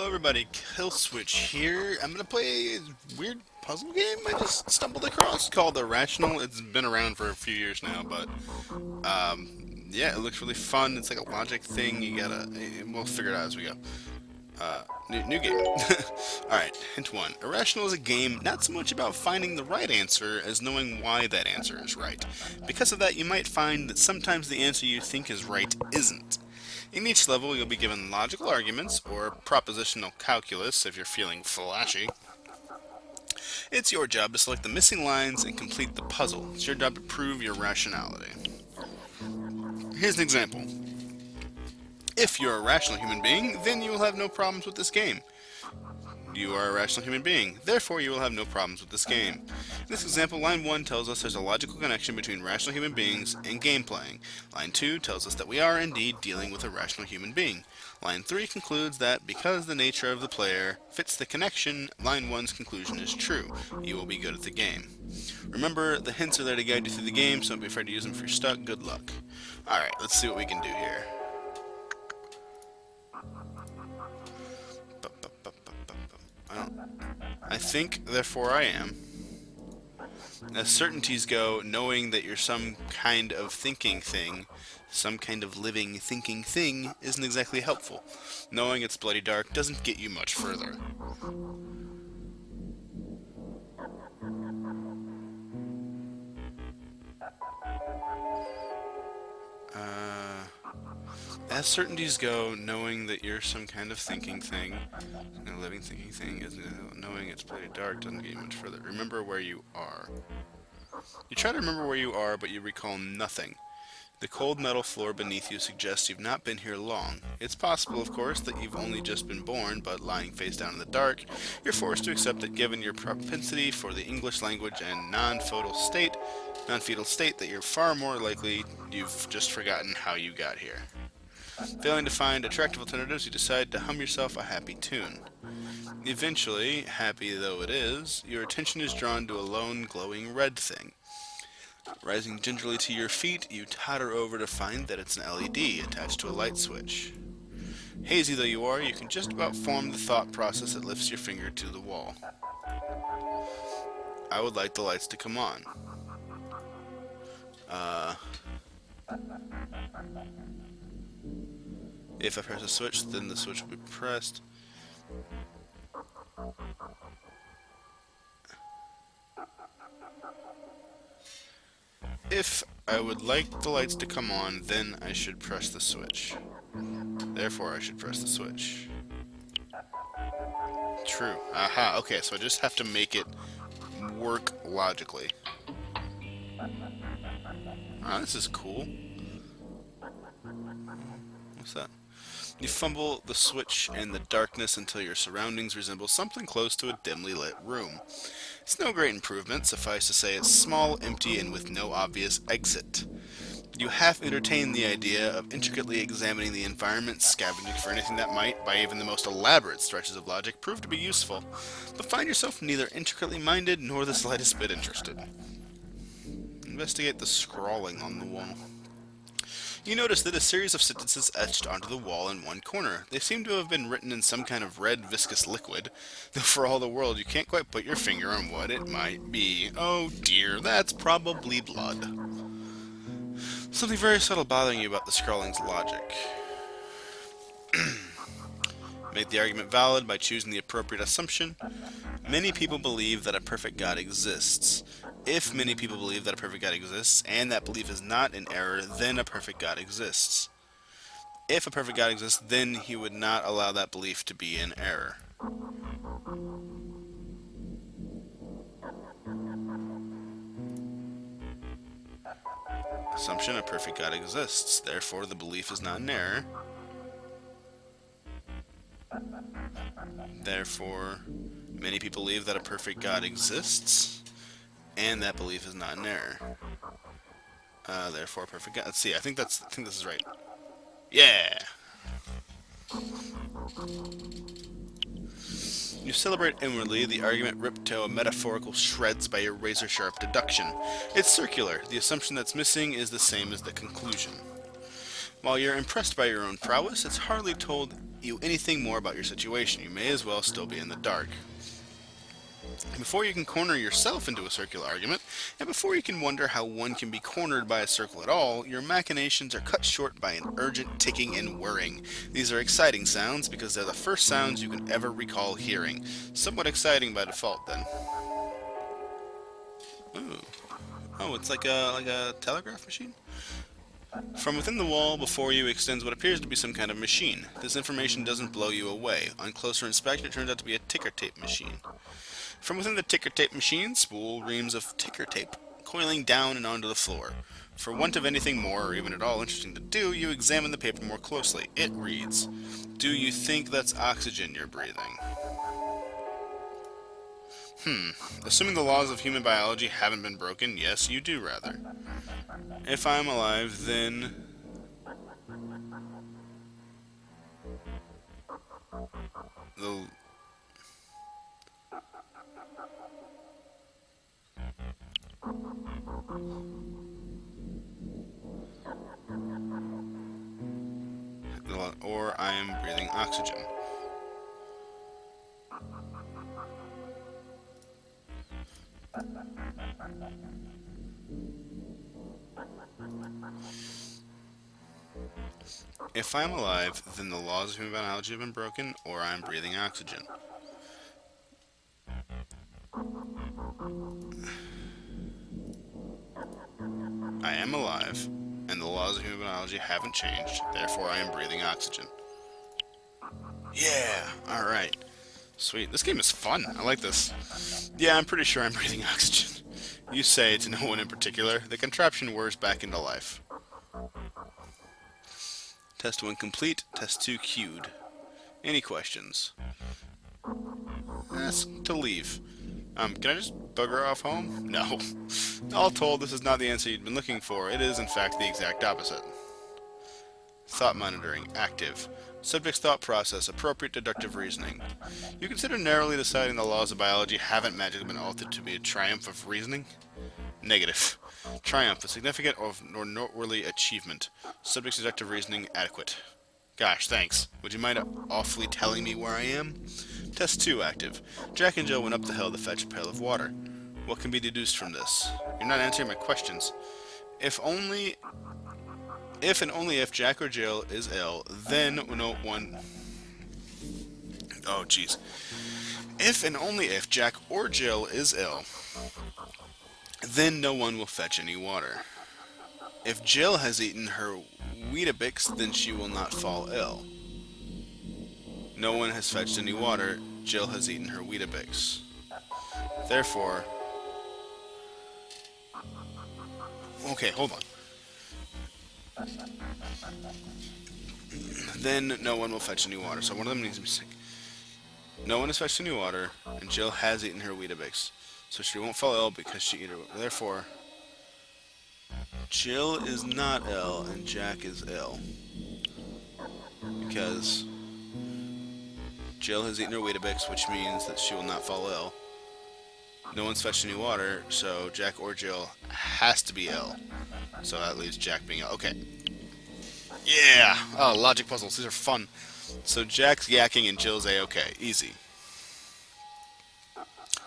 everybody, Killswitch here. I'm gonna play a weird puzzle game I just stumbled across called Irrational. It's been around for a few years now, but yeah, it looks really fun. It's like a logic thing. We'll figure it out as we go. New game. Alright, hint one. Irrational is a game not so much about finding the right answer as knowing why that answer is right. Because of that, you might find that sometimes the answer you think is right isn't. In each level, you'll be given logical arguments, or propositional calculus if you're feeling flashy. It's your job to select the missing lines and complete the puzzle. It's your job to prove your rationality. Here's an example. If you're a rational human being, then you will have no problems with this game. You are a rational human being, therefore you will have no problems with this game. In this example, line 1 tells us there's a logical connection between rational human beings and game playing. Line 2 tells us that we are indeed dealing with a rational human being. Line 3 concludes that because the nature of the player fits the connection, line 1's conclusion is true. You will be good at the game. Remember, the hints are there to guide you through the game, so don't be afraid to use them if you're stuck. Good luck. Alright, let's see what we can do here. I think, therefore I am. As certainties go, knowing that you're some kind of thinking thing, some kind of living thinking thing, isn't exactly helpful. Knowing it's bloody dark doesn't get you much further. As certainties go, knowing that you're some kind of thinking thing, a living thinking thing, knowing it's bloody dark doesn't get you much further. Remember where you are. You try to remember where you are, but you recall nothing. The cold metal floor beneath you suggests you've not been here long. It's possible, of course, that you've only just been born, but lying face down in the dark, you're forced to accept that given your propensity for the English language and non-fetal state, that you're far more likely you've just forgotten how you got here. Failing to find attractive alternatives, you decide to hum yourself a happy tune. Eventually, happy though it is, your attention is drawn to a lone glowing red thing. Rising gingerly to your feet, you totter over to find that it's an LED attached to a light switch. Hazy though you are, you can just about form the thought process that lifts your finger to the wall. I would like the lights to come on. If I press a switch, then the switch will be pressed. If I would like the lights to come on, then I should press the switch. Therefore, I should press the switch. True. Aha, okay, so I just have to make it work logically. Ah, this is cool. What's that? You fumble the switch in the darkness until your surroundings resemble something close to a dimly lit room. It's no great improvement, suffice to say it's small, empty, and with no obvious exit. You half entertain the idea of intricately examining the environment, scavenging for anything that might, by even the most elaborate stretches of logic, prove to be useful, but find yourself neither intricately minded nor the slightest bit interested. Investigate the scrawling on the wall. You notice that a series of sentences etched onto the wall in one corner. They seem to have been written in some kind of red viscous liquid, though for all the world you can't quite put your finger on what it might be. Oh dear, that's probably blood. Something very subtle bothering you about the scrawling's logic. Make the argument valid by choosing the appropriate assumption. Many people believe that a perfect God exists. If many people believe that a perfect God exists, and that belief is not in error, then a perfect God exists. If a perfect God exists, then he would not allow that belief to be in error. Assumption: a perfect God exists, therefore the belief is not in error. Therefore, many people believe that a perfect God exists, and that belief is not in error. Therefore, perfect God. Let's see. I think this is right. Yeah. You celebrate inwardly, the argument ripped to metaphorical shreds by your razor-sharp deduction. It's circular. The assumption that's missing is the same as the conclusion. While you're impressed by your own prowess, it's hardly told you anything more about your situation. You may as well still be in the dark. Before you can corner yourself into a circular argument, and before you can wonder how one can be cornered by a circle at all, your machinations are cut short by an urgent ticking and whirring. These are exciting sounds because they're the first sounds you can ever recall hearing. Somewhat exciting by default, then. Ooh. Oh, it's like a telegraph machine? From within the wall before you extends what appears to be some kind of machine. This information doesn't blow you away. On closer inspection, it turns out to be a ticker tape machine. From within the ticker tape machine, spool reams of ticker tape coiling down and onto the floor. For want of anything more or even at all interesting to do, you examine the paper more closely. It reads, "Do you think that's oxygen you're breathing?" Assuming the laws of human biology haven't been broken, yes, you do rather. If I'm alive, then... the... or I am breathing oxygen. If I'm alive, then the laws of human biology have been broken, or I am breathing oxygen. I am alive, and the laws of human biology haven't changed, therefore I am breathing oxygen. Yeah! Alright. Sweet. This game is fun. I like this. Yeah, I'm pretty sure I'm breathing oxygen. You say, to no one in particular, the contraption whirs back into life. Test 1 complete, test 2 queued. Any questions? Ask to leave. Can I just bugger off home? No. All told, this is not the answer you'd been looking for. It is, in fact, the exact opposite. Thought monitoring, active. Subject's thought process, appropriate deductive reasoning. You consider narrowly deciding the laws of biology haven't magically been altered to be a triumph of reasoning? Negative. Triumph, a significant or noteworthy achievement. Subject's deductive reasoning, adequate. Gosh, thanks. Would you mind awfully telling me where I am? Test 2 active. Jack and Jill went up the hill to fetch a pail of water. What can be deduced from this? You're not answering my questions. If and only if Jack or Jill is ill, then no one... Oh, jeez. If and only if Jack or Jill is ill, then no one will fetch any water. If Jill has eaten her Weetabix, then she will not fall ill. No one has fetched any water. Jill has eaten her Weetabix. Therefore... Okay, hold on. Then no one will fetch any water. So one of them needs to be sick. No one has fetched any water, and Jill has eaten her Weetabix. So she won't fall ill because she ate her... Therefore, Jill is not ill, and Jack is ill. Because Jill has eaten her Weetabix, which means that she will not fall ill. No one's fetched any water, so Jack or Jill has to be ill. So that leaves Jack being ill. Okay. Yeah! Oh, logic puzzles. These are fun. So Jack's yakking and Jill's A-okay. Easy.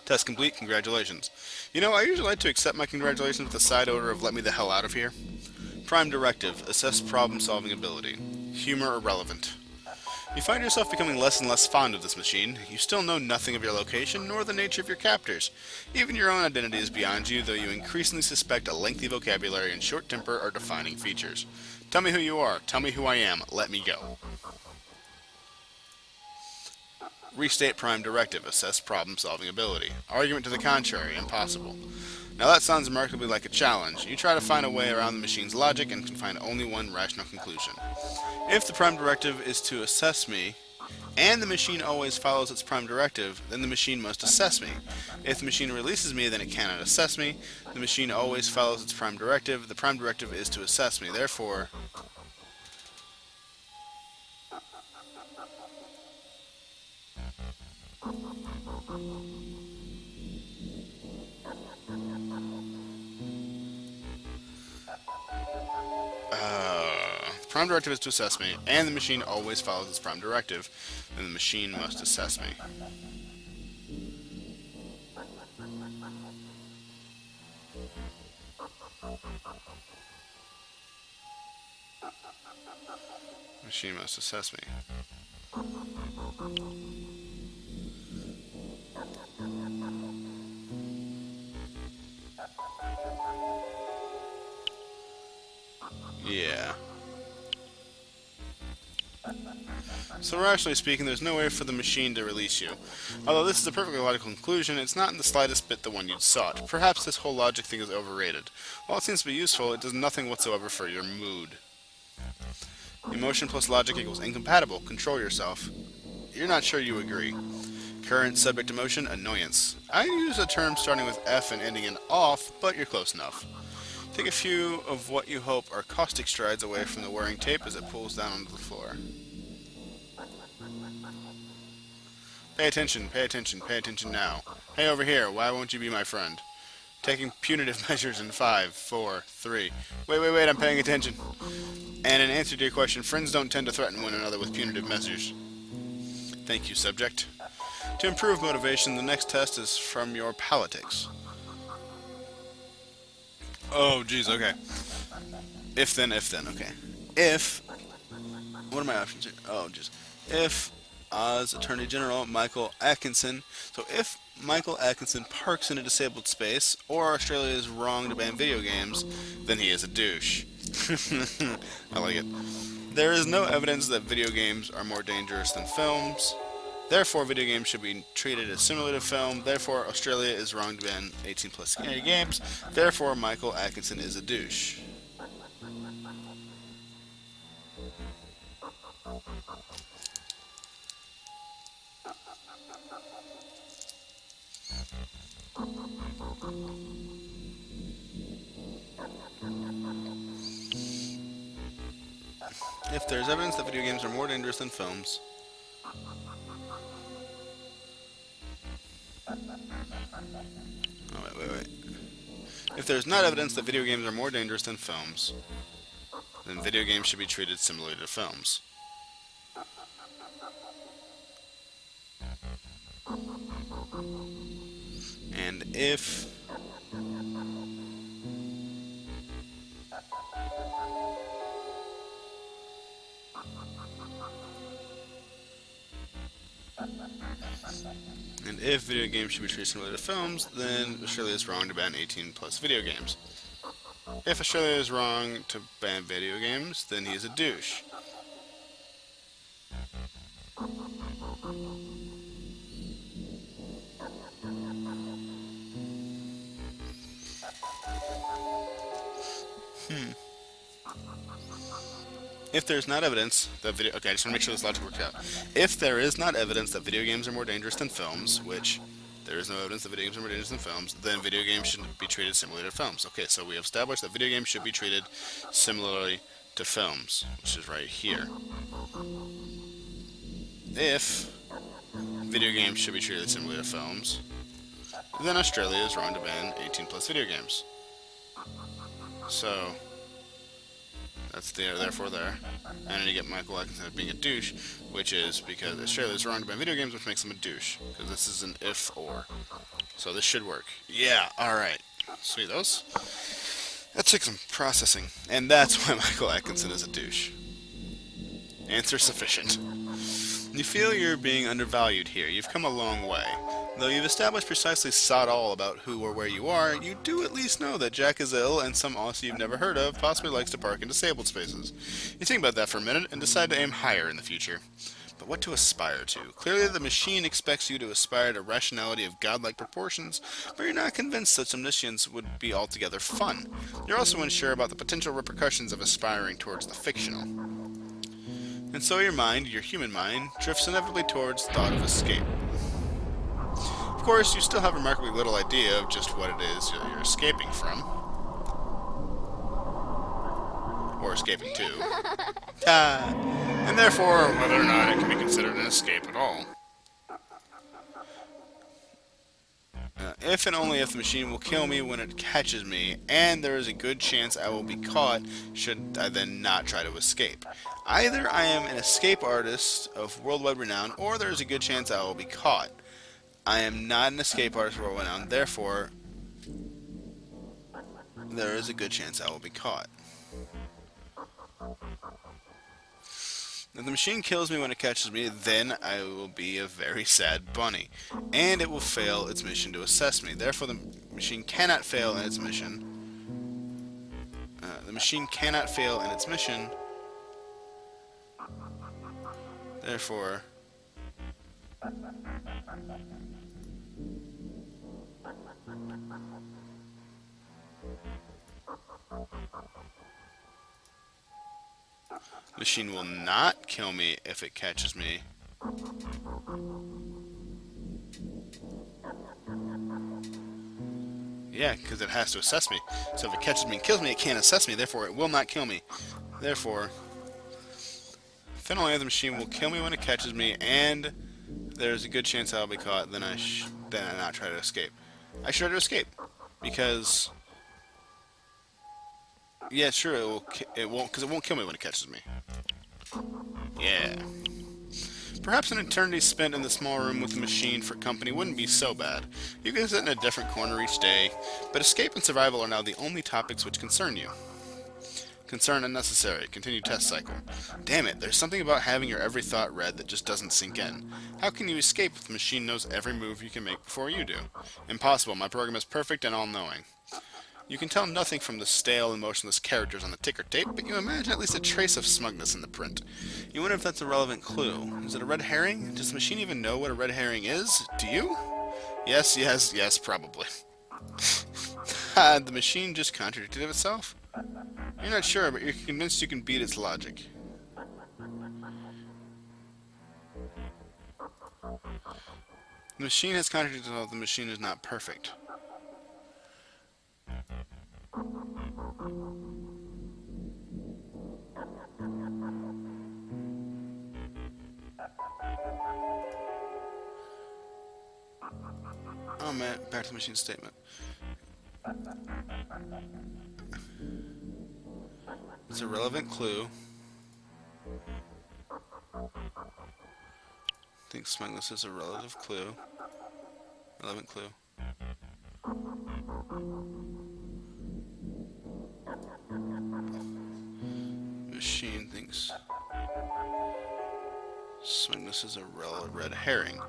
Test complete. Congratulations. You know, I usually like to accept my congratulations with a side order of let me the hell out of here. Prime directive. Assess problem-solving ability. Humor irrelevant. You find yourself becoming less and less fond of this machine. You still know nothing of your location, nor the nature of your captors. Even your own identity is beyond you, though you increasingly suspect a lengthy vocabulary and short temper are defining features. Tell me who you are. Tell me who I am. Let me go. Restate prime directive. Assess problem-solving ability. Argument to the contrary. Impossible. Now that sounds remarkably like a challenge. You try to find a way around the machine's logic and can find only one rational conclusion. If the prime directive is to assess me, and the machine always follows its prime directive, then the machine must assess me. If the machine releases me, then it cannot assess me. The machine always follows its prime directive. The prime directive is to assess me. Therefore... prime directive is to assess me, and the machine always follows its prime directive, then the machine must assess me. Machine must assess me. Yeah. So rationally speaking, there's no way for the machine to release you. Although this is a perfectly logical conclusion, it's not in the slightest bit the one you'd sought. Perhaps this whole logic thing is overrated. While it seems to be useful, it does nothing whatsoever for your mood. Emotion plus logic equals incompatible. Control yourself. You're not sure you agree. Current subject emotion, annoyance. I use a term starting with F and ending in off, but you're close enough. Take a few of what you hope are caustic strides away from the whirring tape as it pulls down onto the floor. Pay attention, pay attention, pay attention now. Hey, over here, why won't you be my friend? Taking punitive measures in 5, 4, 3. Wait, I'm paying attention. And in answer to your question, friends don't tend to threaten one another with punitive measures. Thank you, subject. To improve motivation, the next test is from your politics. Oh, geez, okay. If then, okay. If, what are my options here? Oh, geez. If Oz Attorney General Michael Atkinson, so if Michael Atkinson parks in a disabled space, or Australia is wrong to ban video games, then he is a douche. I like it. There is no evidence that video games are more dangerous than films. Therefore, video games should be treated as similar to film. Therefore, Australia is wrong to ban 18-plus games. Therefore, Michael Atkinson is a douche. If there's evidence that video games are more dangerous than films, wait. If there's not evidence that video games are more dangerous than films, then video games should be treated similarly to films. And if video games should be treated similarly to films, then Australia is wrong to ban 18-plus video games. If Australia is wrong to ban video games, then he is a douche. If there's not evidence that video... Okay, I just want to make sure this logic works out. If there is not evidence that video games are more dangerous than films, which there is no evidence that video games are more dangerous than films, then video games should be treated similarly to films. Okay, so we have established that video games should be treated similarly to films, which is right here. If video games should be treated similarly to films, then Australia is wrong to ban 18-plus video games. So that's therefore there. And then you get Michael Atkinson being a douche, which is because Australia is wrong to ban video games, which makes him a douche. Because this is an if-or. So this should work. Yeah, alright. Sweet, that took some processing. And that's why Michael Atkinson is a douche. Answer sufficient. You feel you're being undervalued here. You've come a long way. Though you've established precisely sod all about who or where you are, you do at least know that Jack is ill and some Aussie you've never heard of possibly likes to park in disabled spaces. You think about that for a minute and decide to aim higher in the future. But what to aspire to? Clearly the machine expects you to aspire to rationality of godlike proportions, but you're not convinced such omniscience would be altogether fun. You're also unsure about the potential repercussions of aspiring towards the fictional. And so your mind, your human mind, drifts inevitably towards the thought of escape. Of course, you still have remarkably little idea of just what it is you're escaping from. Or escaping to. And therefore, whether or not it can be considered an escape at all. if and only if the machine will kill me when it catches me, and there is a good chance I will be caught should I then not try to escape. Either I am an escape artist of worldwide renown, or there is a good chance I will be caught. I am not an escape artist of worldwide renown, therefore there is a good chance I will be caught. If the machine kills me when it catches me, then I will be a very sad bunny, and it will fail its mission to assess me. Therefore, the machine cannot fail in its mission. The machine cannot fail in its mission. Therefore, the machine will not kill me if it catches me. Yeah, because it has to assess me. So if it catches me and kills me, it can't assess me. Therefore, it will not kill me. Therefore, if and only if the machine will kill me when it catches me, and there's a good chance I'll be caught, then I not try to escape. I should try to escape because, yeah, sure it won't because it won't kill me when it catches me. Yeah. Perhaps an eternity spent in the small room with the machine for company wouldn't be so bad. You can sit in a different corner each day, but escape and survival are now the only topics which concern you. Concern unnecessary. Continue test cycle. Damn it, there's something about having your every thought read that just doesn't sink in. How can you escape if the machine knows every move you can make before you do? Impossible, my program is perfect and all-knowing. You can tell nothing from the stale and motionless characters on the ticker tape, but you imagine at least a trace of smugness in the print. You wonder if that's a relevant clue. Is it a red herring? Does the machine even know what a red herring is? Do you? Yes, probably. The machine just contradicted itself? You're not sure, but you're convinced you can beat its logic. The machine has contradicted itself. The machine is not perfect. Oh man, back to the machine statement. It's a relevant clue. I think smugness is a relative clue. Relevant clue. Machine thinks smugness is a red herring.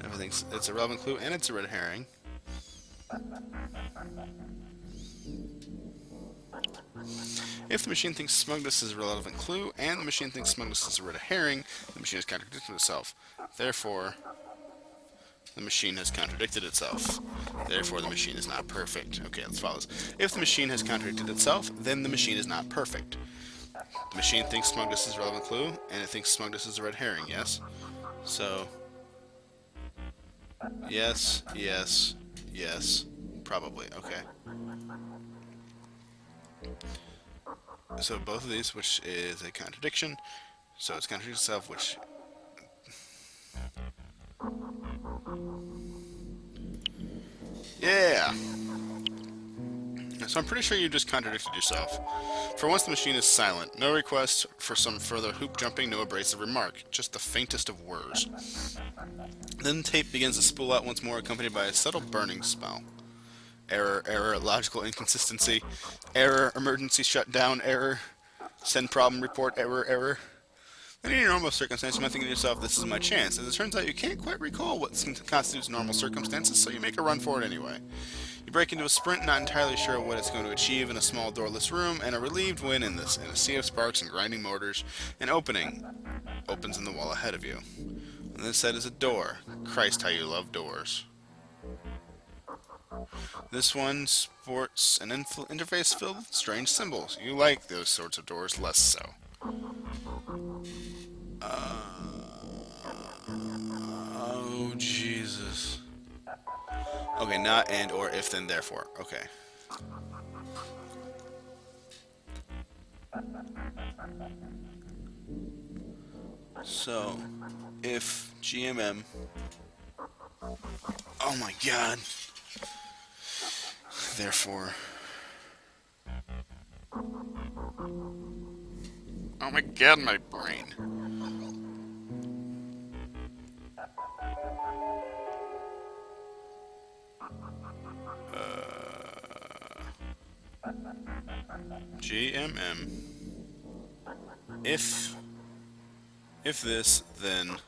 Everything's it's a relevant clue and it's a red herring. If the machine thinks smugness is a relevant clue and the machine thinks smugness is a red herring, the machine has contradicted itself. Therefore, the machine has contradicted itself. Therefore, the machine is not perfect. Okay, let's follow this. If the machine has contradicted itself, then the machine is not perfect. The machine thinks smugness is a relevant clue, and it thinks smugness is a red herring, yes? So, yes, probably, okay. So both of these, which is a contradiction, so it's contradicting itself, which... Yeah! So I'm pretty sure you just contradicted yourself. For once the machine is silent. No request for some further hoop jumping, no abrasive remark. Just the faintest of whirs. Then the tape begins to spool out once more, accompanied by a subtle burning spell. Error, logical inconsistency. Error, emergency shutdown, error. Send problem report, error. In any normal circumstance, you might think to yourself, this is my chance. As it turns out, you can't quite recall what constitutes normal circumstances, so you make a run for it anyway. You break into a sprint, not entirely sure what it's going to achieve in a small doorless room, and a relieved when in a sea of sparks and grinding motors, an opening opens in the wall ahead of you. On this side is a door. Christ, how you love doors. This one sports an interface filled with strange symbols. You like those sorts of doors, less so. Oh, Jesus. Okay, not and or if then therefore. Okay. So, if GMM. Oh my god. Therefore. Oh my god, my brain. GMM. If this, then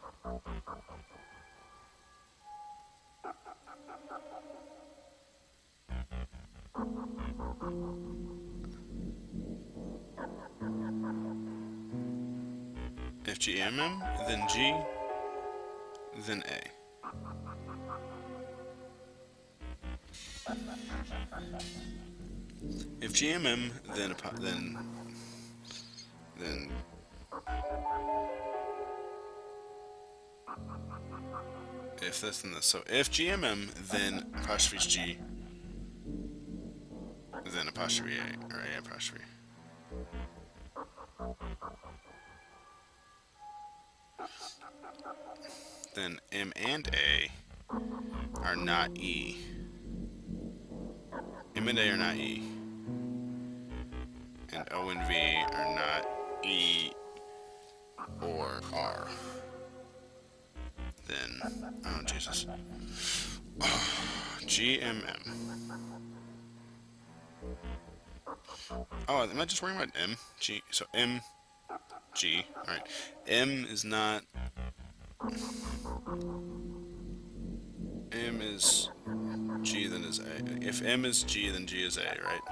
if GMM, then G, then A. If GMM, then if this, then this. So if GMM, then apostrophe G, then apostrophe A, or A apostrophe. Then M and A are not E. M and A are not E. And O and V are not E or R. Then, oh Jesus. GMM. Oh, am I just worrying about M? G. So M, G. Alright. M is not. M is G, then is A. If M is G, then G is A, right?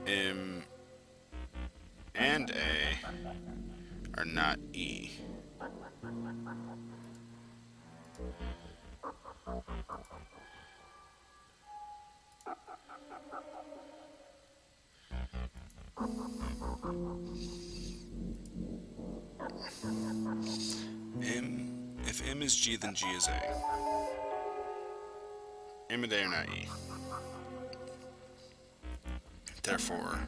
M and A are not E. If M is G, then G is A. M and A are not E. Therefore,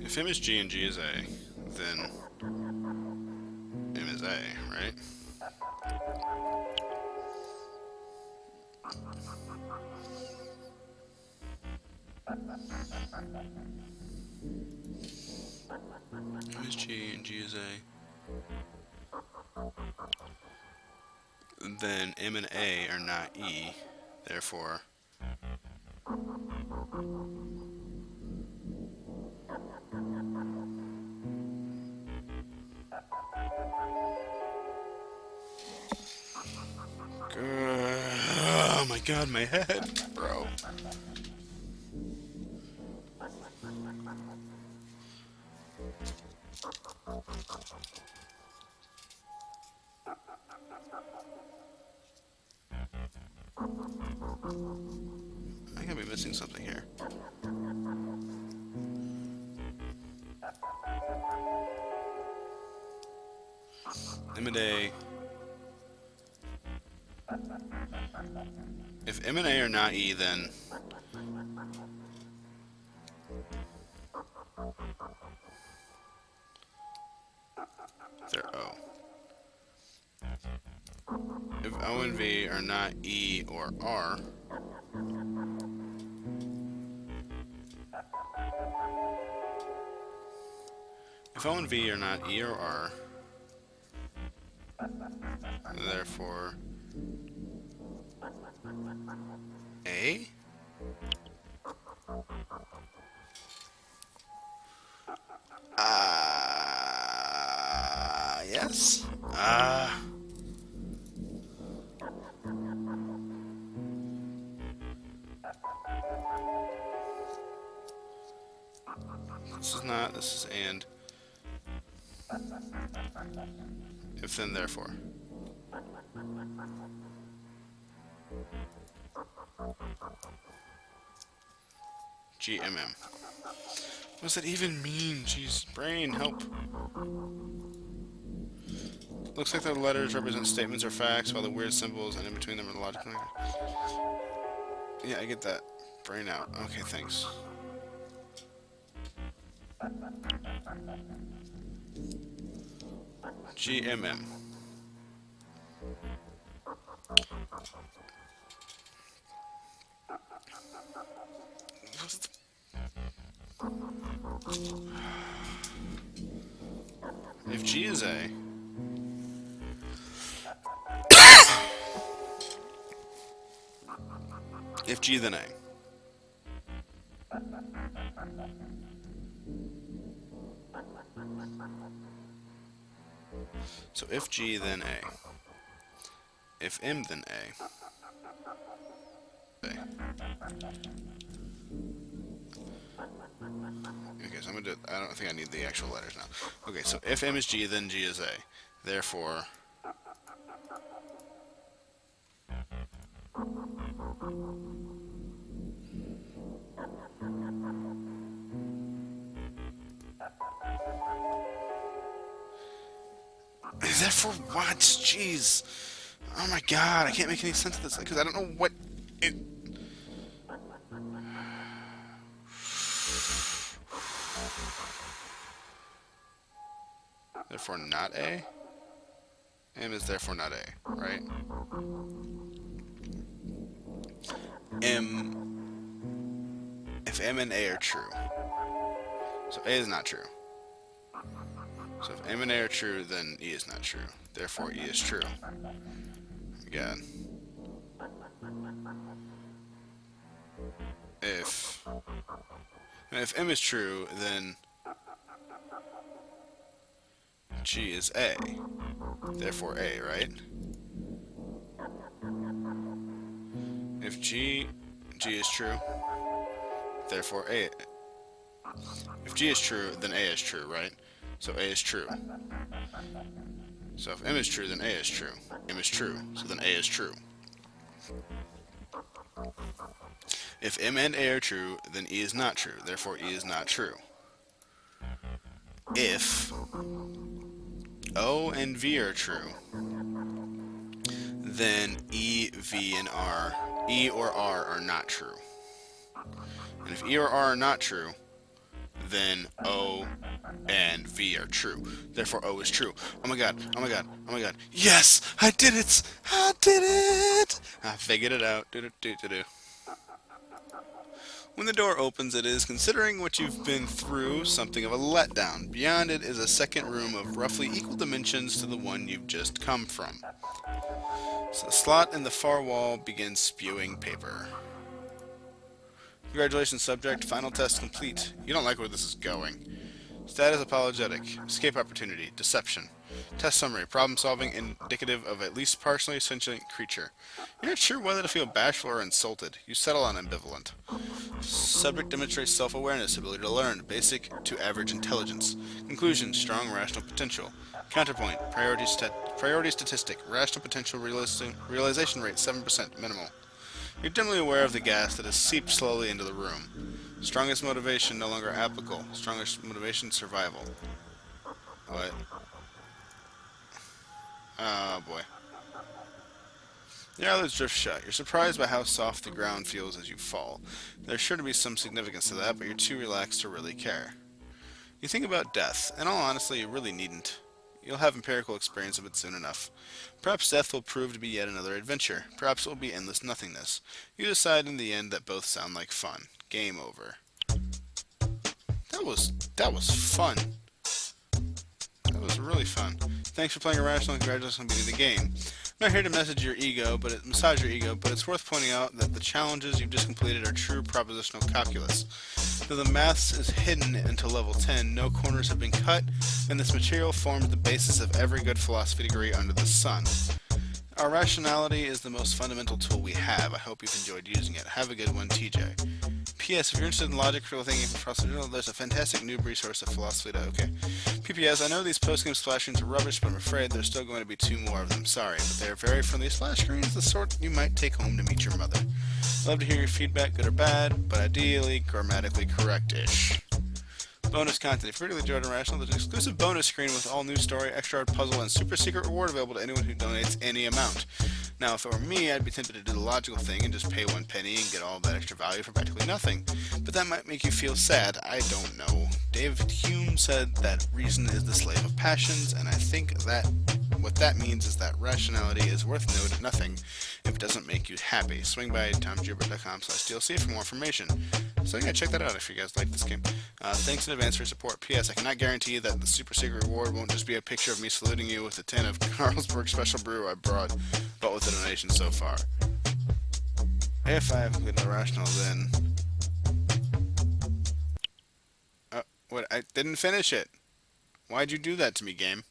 if M is G and G is A, then M is A, right? M is G and G is A. Then M and A are not E, therefore oh my god, my head, bro. I gotta be missing something here. M and A. If M and A are not E, then they're O. If O and V are not E or R, if O and V are not E or R, therefore A? Yes? This is not. This is and. If then therefore. GMM. What does that even mean? Jeez, brain, help. Looks like the letters represent statements or facts, while the weird symbols and in between them are the logical. Yeah, I get that. Brain out. Okay, thanks. GMM. If G is A, if G then A. So if G then A. If M then A. Okay, so I'm gonna do. I don't think I need the actual letters now. Okay, so if M is G, then G is A. Therefore, is that for what? Jeez. Oh my god, I can't make any sense of this because I don't know what it. Therefore not A? M is therefore not A, right? M... If M and A are true. So A is not true. So if M and A are true, then E is not true. Therefore E is true. Again. If M is true, then G is A. Therefore A, right? If G is true, therefore A. If G is true, then A is true, right? So A is true. So if M is true, then A is true. M is true, so then A is true. If M and A are true, then E is not true. Therefore E is not true. If O and V are true, then E, V, and R, E or R are not true. And if E or R are not true, then O and V are true. Therefore O is true. Oh my god, oh my god, oh my god. Yes! I did it! I did it! I figured it out. Do-do-do-do-do. When the door opens, it is, considering what you've been through, something of a letdown. Beyond it is a second room of roughly equal dimensions to the one you've just come from. So the slot in the far wall begins spewing paper. Congratulations, subject. Final test complete. You don't like where this is going. Status apologetic. Escape opportunity. Deception. Test summary. Problem solving indicative of at least partially sentient creature. You're not sure whether to feel bashful or insulted. You settle on ambivalent. Subject demonstrates self-awareness, ability to learn, basic to average intelligence. Conclusion, strong rational potential. Counterpoint, priority statistic, rational potential realization rate 7%, minimal. You're dimly aware of the gas that has seeped slowly into the room. Strongest motivation no longer applicable. Strongest motivation, survival. What? Oh boy. Your eyelids drift shut. You're surprised by how soft the ground feels as you fall. There's sure to be some significance to that, but you're too relaxed to really care. You think about death. In all honesty, you really needn't. You'll have empirical experience of it soon enough. Perhaps death will prove to be yet another adventure. Perhaps it will be endless nothingness. You decide in the end that both sound like fun. Game over. That was fun. That was really fun. Thanks for playing Irrational, and congratulations on beating the game. I'm not here to massage your ego, but it's worth pointing out that the challenges you've just completed are true propositional calculus. Though the maths is hidden until level 10, no corners have been cut, and this material forms the basis of every good philosophy degree under the sun. Our rationality is the most fundamental tool we have. I hope you've enjoyed using it. Have a good one, TJ. P.S. If you're interested in logic, critical thinking, and procedural, there's a fantastic noob resource at Philosophy. Okay. P.P.S. I know these post-game splash screens are rubbish, but I'm afraid there's still going to be 2 more of them. Sorry, but they're very friendly splash screens, the sort you might take home to meet your mother. Love to hear your feedback, good or bad, but ideally grammatically correct-ish. Bonus content. If you really enjoyed Irrational, there's an exclusive bonus screen with all new story, extra hard puzzle, and super secret reward available to anyone who donates any amount. Now, if it were me, I'd be tempted to do the logical thing and just pay 1 penny and get all that extra value for practically nothing. But that might make you feel sad. I don't know. David Hume said that reason is the slave of passions, and I think that what that means is that rationality is worth nothing if it doesn't make you happy. Swing by tomjubert.com/DLC for more information. So yeah, check that out if you guys like this game. Thanks in advance for your support. P.S. I cannot guarantee that the super secret reward won't just be a picture of me saluting you with a tin of Carlsberg Special Brew I brought, but with the donation so far. If I have completed Irrational, then... what? I didn't finish it. Why'd you do that to me, game?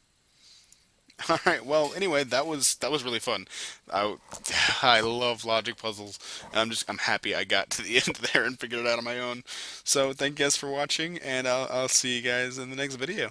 Alright, well, anyway, that was really fun. I love logic puzzles. I'm happy I got to the end there and figured it out on my own. So, thank you guys for watching, and I'll see you guys in the next video.